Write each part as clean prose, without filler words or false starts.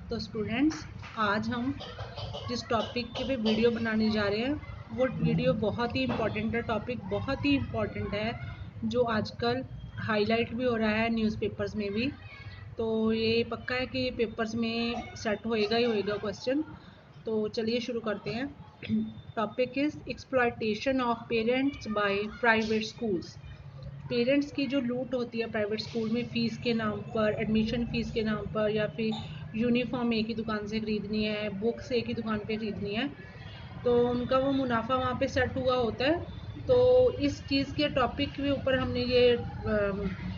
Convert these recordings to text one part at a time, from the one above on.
तो स्टूडेंट्स, आज हम जिस टॉपिक पे वीडियो बनाने जा रहे हैं वो वीडियो बहुत ही इम्पोर्टेंट है। टॉपिक बहुत ही इम्पोर्टेंट है जो आजकल हाईलाइट भी हो रहा है न्यूज़पेपर्स में भी। तो ये पक्का है कि पेपर्स में सेट होएगा ही होएगा क्वेश्चन। तो चलिए शुरू करते हैं। Topic is exploitation of parents by private schools. Parents की जो लूट होती है प्राइवेट स्कूल में फ़ीस के नाम पर, एडमिशन फ़ीस के नाम पर, या फिर यूनिफॉर्म एक ही दुकान से ख़रीदनी है, बुक्स एक ही दुकान पे ख़रीदनी है, तो उनका वो मुनाफा वहाँ पे सेट हुआ होता है। तो इस चीज़ के टॉपिक के ऊपर हमने ये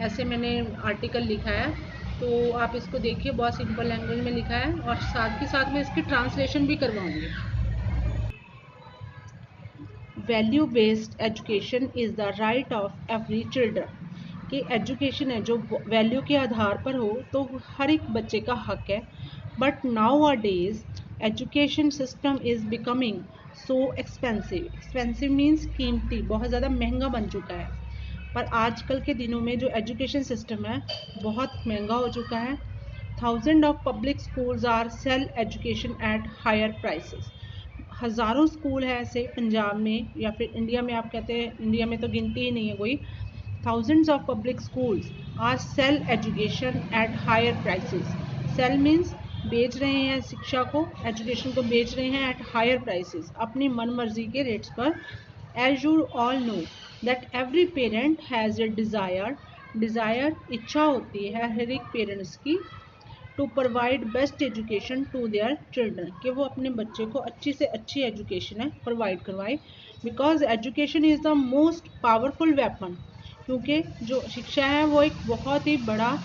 ऐसे मैंने आर्टिकल लिखा है, तो आप इसको देखिए। बहुत सिंपल लैंग्वेज में लिखा है और साथ के साथ में इसकी ट्रांसलेशन भी करवाऊँगी। Value based education is the right of every children. कि एजुकेशन है जो वैल्यू के आधार पर हो तो हर एक बच्चे का हक है। But now a days education system is becoming so expensive. Expensive means कीमती, बहुत ज़्यादा महंगा बन चुका है। पर आजकल के दिनों में जो एजुकेशन सिस्टम है बहुत महंगा हो चुका है। Thousand of public schools are sell education at higher prices. हज़ारों स्कूल है ऐसे पंजाब में या फिर इंडिया में, आप कहते हैं इंडिया में तो गिनती ही नहीं है कोई। Thousands of public schools are sell education at higher prices. Sell means बेच रहे हैं शिक्षा को, एजुकेशन को बेच रहे हैं एट हायर प्राइसेस, अपनी मन मर्जी के रेट्स पर। As you all know that every parent has a desire इच्छा होती है हर एक पेरेंट्स की to provide best education to their children, कि वो अपने बच्चे को अच्छी से अच्छी एजुकेशन है प्रोवाइड करवाए। Because education is the most powerful weapon, क्योंकि जो शिक्षा है वो एक बहुत ही बड़ा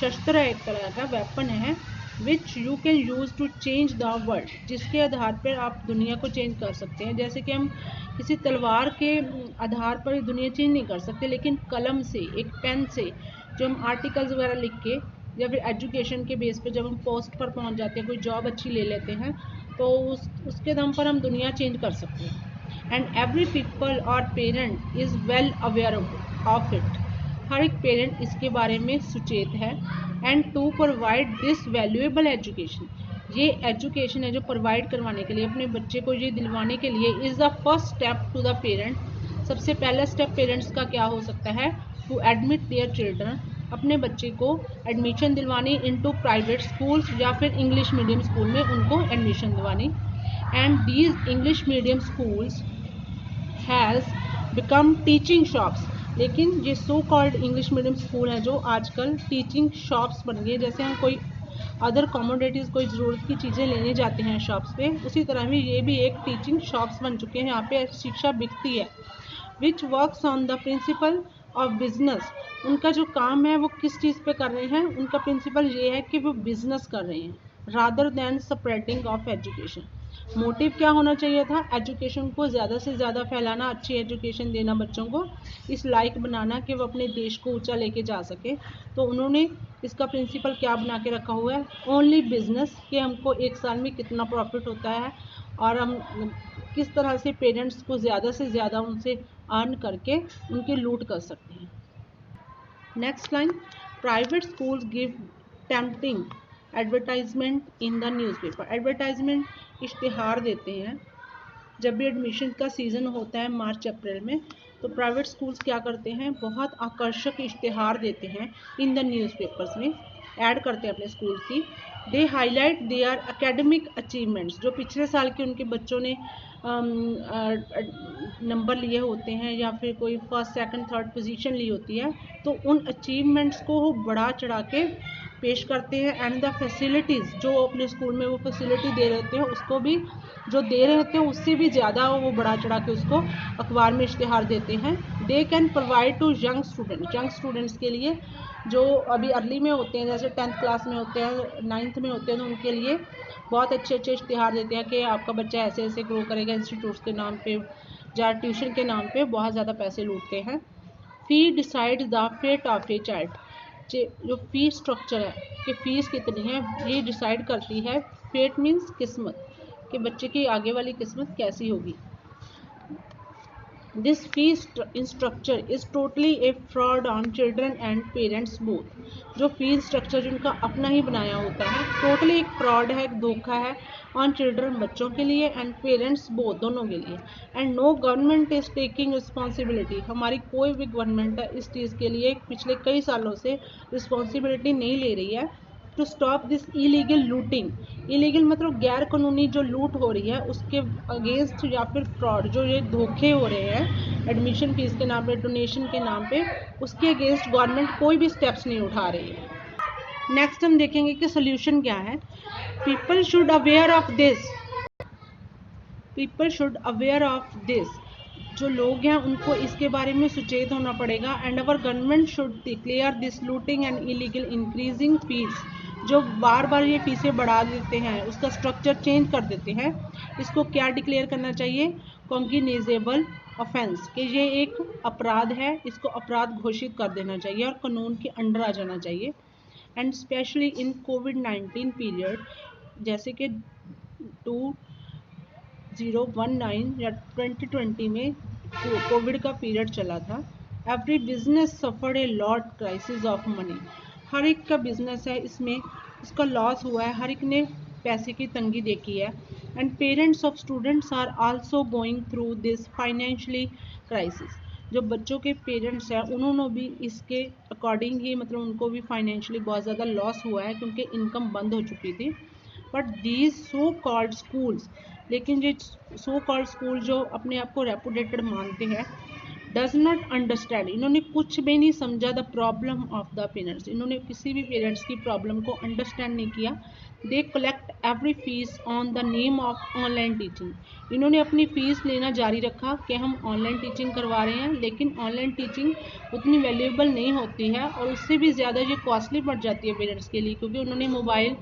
शस्त्र है, एक तरह का वेपन है which you can use to change the world, जिसके आधार पर आप दुनिया को चेंज कर सकते हैं। जैसे कि हम किसी तलवार के आधार पर दुनिया चेंज नहीं कर सकते, लेकिन कलम से, एक पेन से जो हम आर्टिकल्स वगैरह लिख के या फिर एजुकेशन के बेस पे जब हम पोस्ट पर पहुंच जाते हैं, कोई जॉब अच्छी ले लेते हैं, तो उसके दम पर हम दुनिया चेंज कर सकते हैं। एंड एवरी पीपल और parent is well aware of it. हर एक पेरेंट इसके बारे में सुचेत है। And to provide this valuable education, ये एजुकेशन है जो प्रोवाइड करवाने के लिए, अपने बच्चे को ये दिलवाने के लिए, is the first step to the parent. सबसे पहला स्टेप पेरेंट्स का क्या हो सकता है? टू एडमिट देयर चिल्ड्रन, अपने बच्चे को एडमिशन दिलवानी इनटू प्राइवेट स्कूल्स या फिर इंग्लिश मीडियम स्कूल में उनको एडमिशन दिलवानी। And these English medium schools has become teaching shops. लेकिन ये so called English medium school हैं जो आजकल टीचिंग शॉप्स बन गई। जैसे हम कोई अदर कॉमोडिटीज़, कोई ज़रूरत की चीज़ें लेने जाते हैं शॉप्स पे, उसी तरह में ये भी एक टीचिंग शॉप्स बन चुके हैं। यहाँ पे शिक्षा बिकती है। Which works on the principle of business, उनका जो काम है वो किस चीज़ पे कर रहे हैं? उनका प्रिंसिपल ये है कि वो बिजनेस कर रहे हैं rather than spreading of education. Motive क्या होना चाहिए था? एजुकेशन को ज़्यादा से ज़्यादा फैलाना, अच्छी एजुकेशन देना, बच्चों को इस लायक बनाना कि वो अपने देश को ऊंचा लेके जा सके। तो उन्होंने इसका प्रिंसिपल क्या बना के रखा हुआ है? ओनली बिजनेस, कि हमको एक साल में कितना प्रॉफिट होता है और हम किस तरह से पेरेंट्स को ज़्यादा से ज़्यादा उनसे अर्न करके उनकी लूट कर सकते हैं। Next line, private schools give tempting advertisement in the newspaper. Advertisement, इश्तिहार देते हैं। जब भी एडमिशन का सीज़न होता है मार्च अप्रैल में, तो प्राइवेट स्कूल्स क्या करते हैं? बहुत आकर्षक इश्तिहार देते हैं इन द न्यूज़पेपर्स में, ऐड करते हैं अपने स्कूल की। दे हाईलाइट देयर एकेडमिक अचीवमेंट्स, जो पिछले साल के उनके बच्चों ने नंबर लिए होते हैं या फिर कोई फर्स्ट सेकंड थर्ड पोजीशन ली होती है, तो उन अचीवमेंट्स को वो बढ़ा चढ़ा के पेश करते हैं। एंड द फैसिलिटीज़, जो अपने स्कूल में वो फैसिलिटी दे रहे होते हैं उसको भी, जो दे रहे होते हैं उससे भी ज़्यादा वो बढ़ा चढ़ा के उसको अखबार में इश्तिहार देते हैं। They can provide to young students के लिए, जो अभी अर्ली में होते हैं, जैसे 10th क्लास में होते हैं, 9th में होते हैं, तो उनके लिए बहुत अच्छे अच्छे इश्तिहार देते हैं कि आपका बच्चा ऐसे ऐसे ग्रो करेगा। इंस्टीट्यूट्स के नाम पे या ट्यूशन के नाम पे बहुत ज़्यादा पैसे लूटते हैं। Fee decide the fate of a child, जो फी स्ट्रक्चर है कि फ़ीस कितनी है, ये डिसाइड करती है। फेट मीन्स किस्मत, कि बच्चे की आगे वाली किस्मत कैसी होगी। This fee structure is totally a fraud on children and parents both. जो फीस स्ट्रक्चर जिनका अपना ही बनाया होता है, टोटली एक फ्रॉड है, एक धोखा है ऑन चिल्ड्रन बच्चों के लिए एंड पेरेंट्स बोथ दोनों के लिए. And no government is taking responsibility. हमारी कोई भी गवर्नमेंट इस चीज़ के लिए पिछले कई सालों से रिस्पॉन्सिबिलिटी नहीं ले रही है to stop this illegal looting. Illegal मतलब गैर कानूनी जो लूट हो रही है उसके अगेंस्ट, या फिर फ्रॉड जो ये धोखे हो रहे हैं एडमिशन फीस के नाम पे, डोनेशन के नाम पे, उसके अगेंस्ट गवर्नमेंट कोई भी स्टेप्स नहीं उठा रही है. नेक्स्ट हम देखेंगे कि सोल्यूशन क्या है. People should aware of this. People should aware of this. जो लोग हैं उनको इसके बारे में सचेत होना पड़ेगा. And our government should declare this looting and illegal increasing fees. जो बार बार ये फीसें बढ़ा देते हैं, उसका स्ट्रक्चर चेंज कर देते हैं, इसको क्या डिक्लेयर करना चाहिए? कॉग्निजेबल ऑफेंस, कि ये एक अपराध है, इसको अपराध घोषित कर देना चाहिए और कानून के अंडर आ जाना चाहिए. And specially in covid period, जैसे कि 2019 या 2020 में कोविड का पीरियड चला था. Every business suffered a lot crisis of money. हर एक का बिजनेस है, इसमें इसका लॉस हुआ है, हर एक ने पैसे की तंगी देखी है. And parents of students are also going through this financially crisis. जो बच्चों के पेरेंट्स हैं उन्होंने भी इसके अकॉर्डिंग ही, मतलब उनको भी फाइनेंशियली बहुत ज़्यादा लॉस हुआ है क्योंकि इनकम बंद हो चुकी थी. But these so called schools, लेकिन ये सो कॉल्ड स्कूल जो अपने आप को रेपुटेटेड मानते हैं, डज नॉट अंडरस्टैंड. इन्होंने कुछ भी नहीं समझा the problem of the parents. इन्होंने किसी भी पेरेंट्स की प्रॉब्लम को अंडरस्टैंड नहीं किया. They collect every fees on the name of online teaching. इन्होंने अपनी फ़ीस लेना जारी रखा कि हम ऑनलाइन टीचिंग करवा रहे हैं, लेकिन ऑनलाइन टीचिंग उतनी वैल्यूएबल नहीं होती है और उससे भी ज़्यादा ये कॉस्टली पड़ जाती है पेरेंट्स के लिए, क्योंकि उन्होंने मोबाइल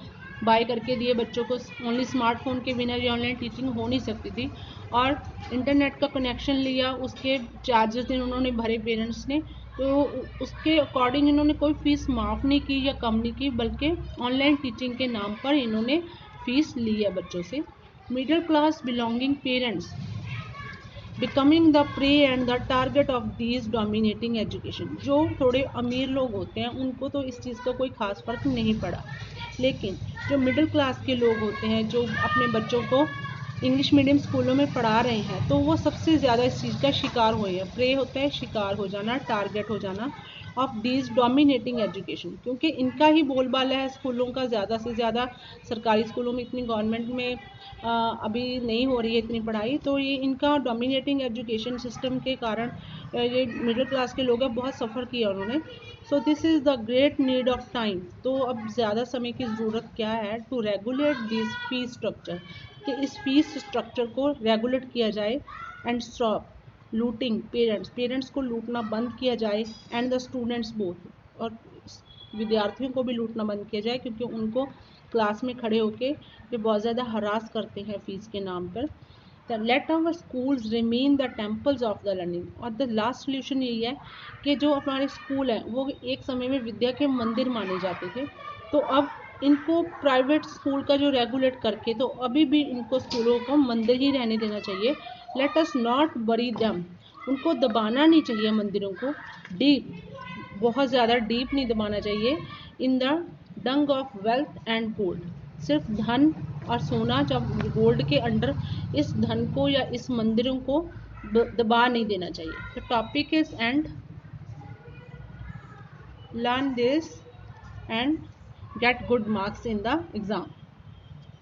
बाय करके दिए बच्चों को. ओनली स्मार्टफोन के बिना ये ऑनलाइन टीचिंग हो नहीं सकती थी. और इंटरनेट का कनेक्शन लिया, उसके चार्जेस उन्होंने भरे पेरेंट्स ने, तो उसके अकॉर्डिंग इन्होंने कोई फ़ीस माफ़ नहीं की या कम नहीं की, बल्कि ऑनलाइन टीचिंग के नाम पर इन्होंने फ़ीस ली है बच्चों से. Middle class belonging parents becoming the prey and the target of these dominating education. जो थोड़े अमीर लोग होते हैं उनको तो इस चीज़ का कोई ख़ास फ़र्क नहीं पड़ा, लेकिन जो मिडिल क्लास के लोग होते हैं जो अपने बच्चों को इंग्लिश मीडियम स्कूलों में पढ़ा रहे हैं, तो वो सबसे ज़्यादा इस चीज़ का शिकार हुए हैं. प्रे होता है शिकार हो जाना, टारगेट हो जाना ऑफ दीज डोमिनेटिंग एजुकेशन, क्योंकि इनका ही बोलबाला है स्कूलों का ज़्यादा से ज़्यादा. सरकारी स्कूलों में इतनी गवर्नमेंट में अभी नहीं हो रही है इतनी पढ़ाई, तो ये इनका डोमिनेटिंग एजुकेशन सिस्टम के कारण ये मिडिल क्लास के लोग हैं बहुत सफ़र किया उन्होंने. So this is the great need of time. तो अब ज़्यादा समय की ज़रूरत क्या है? To regulate this fees structure, कि इस फीस स्ट्रक्चर को रेगुलेट किया जाए एंड स्टॉप लूटिंग पेरेंट्स को लूटना बंद किया जाए एंड द स्टूडेंट्स बोथ, और विद्यार्थियों को भी लूटना बंद किया जाए, क्योंकि उनको क्लास में खड़े होके ये बहुत ज़्यादा हरास करते हैं फीस के नाम पर. Let our schools remain the temples of the learning. और द लास्ट सोल्यूशन यही है कि जो हमारे स्कूल हैं वो एक समय में विद्या के मंदिर माने जाते थे, तो अब इनको प्राइवेट स्कूल का जो रेगुलेट करके, तो अभी भी इनको स्कूलों को मंदिर ही रहने देना चाहिए. लेट अस नॉट बरी देम. उनको दबाना नहीं चाहिए मंदिरों को डीप, बहुत ज़्यादा डीप नहीं दबाना चाहिए. In the Dang of wealth and gold. सिर्फ धन और सोना, जब गोल्ड के अंडर इस धन को या इस मंदिरों को दबा नहीं देना चाहिए. The topic is and learn this and get good marks in the exam.